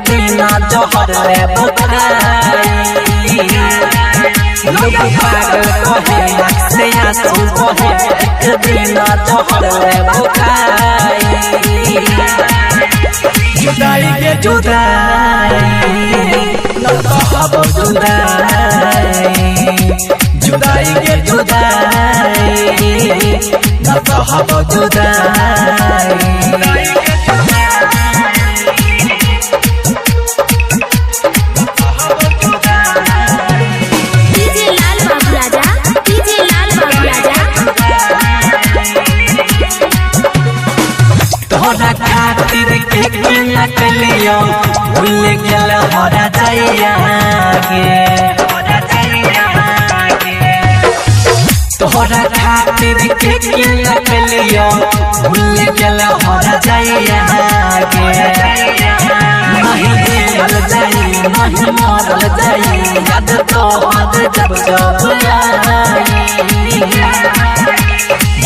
दिन जहर रे बुखाई लोग पागल कहे से आंसू बहे एक दिन जहर रे बुखाई जुदाई के जुदाई न कहब जुदाई जुदाई के जुदाई न कहब जुदाई तोरा खातिर के नकलियो भूल गेल हरा जाइया गे तोरा खातिर के नकलियो भूल गेल हरा जाइया गे नहीं दिल जाई नहीं मरल जाई याद तो हद जब जब आई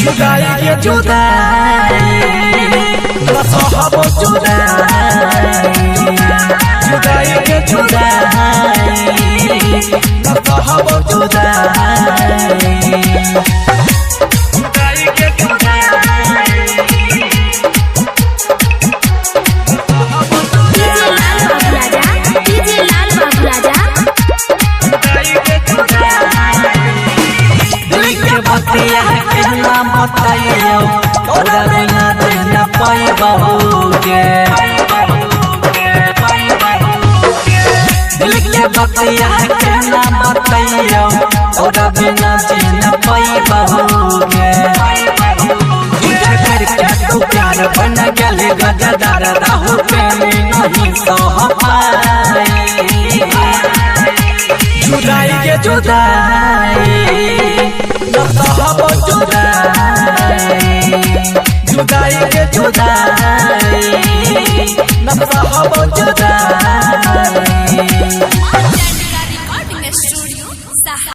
जुदाई के जुदाई कहब जुदाई जुदाई के जुदाई न कहब जुदाई जुदाई के जुदाई दिल के बतिया कहना बताइयो तोरा बिना देना पाइबोगे दिल के बतिया कहना बताइयो तोरा बिना जीना पाइबोगे करके तू प्यार बन गल गजदार राहु प्रेमी नहीं सह पाई जुदाई के जुदाई न कहब जुदाई जुदाई के जुदाई न कहब जुदाई।